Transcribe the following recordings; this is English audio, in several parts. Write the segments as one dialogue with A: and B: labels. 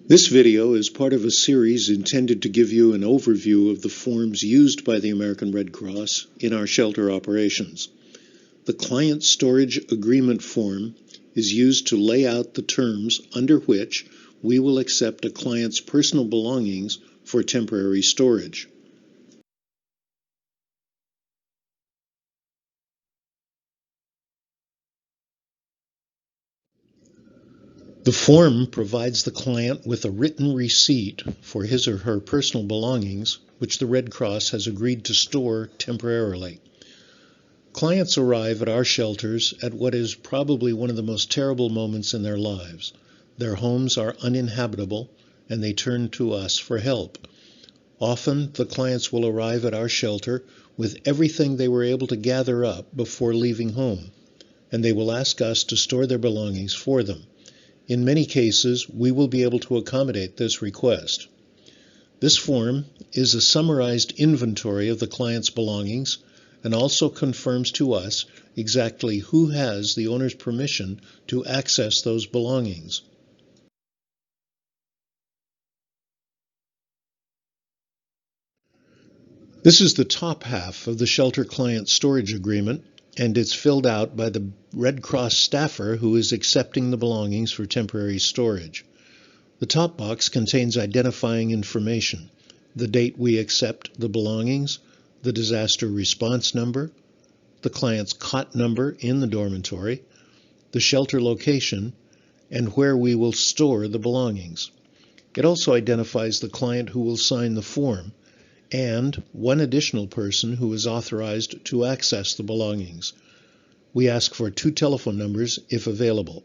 A: This video is part of a series intended to give you an overview of the forms used by the American Red Cross in our shelter operations. The Client Storage Agreement form is used to lay out the terms under which we will accept a client's personal belongings for temporary storage. The form provides the client with a written receipt for his or her personal belongings, which the Red Cross has agreed to store temporarily. Clients arrive at our shelters at what is probably one of the most terrible moments in their lives. Their homes are uninhabitable, and they turn to us for help. Often, the clients will arrive at our shelter with everything they were able to gather up before leaving home, and they will ask us to store their belongings for them. In many cases, we will be able to accommodate this request. This form is a summarized inventory of the client's belongings and also confirms to us exactly who has the owner's permission to access those belongings. This is the top half of the Shelter Client Storage Agreement, and it's filled out by the Red Cross staffer who is accepting the belongings for temporary storage. The top box contains identifying information: the date we accept the belongings, the disaster response number, the client's cot number in the dormitory, the shelter location, and where we will store the belongings. It also identifies the client who will sign the form, and one additional person who is authorized to access the belongings. We ask for 2 telephone numbers if available.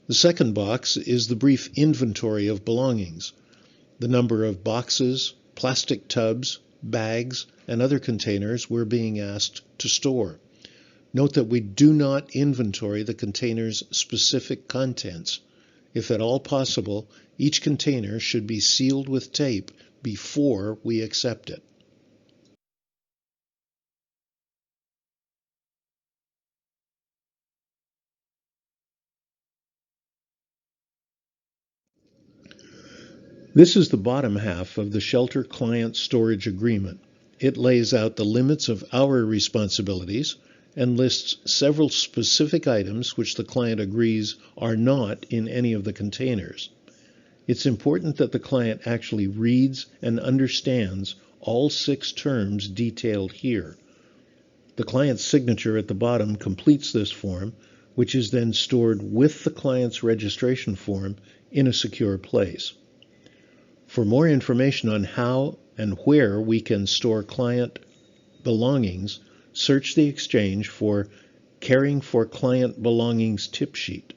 A: The second box is the brief inventory of belongings: the number of boxes, plastic tubs, bags, and other containers we're being asked to store. Note that we do not inventory the container's specific contents. If at all possible, each container should be sealed with tape before we accept it. This is the bottom half of the Shelter Client Storage Agreement. It lays out the limits of our responsibilities and lists several specific items which the client agrees are not in any of the containers. It's important that the client actually reads and understands all 6 terms detailed here. The client's signature at the bottom completes this form, which is then stored with the client's registration form in a secure place. For more information on how and where we can store client belongings, search the exchange for Caring for Client Belongings tip sheet.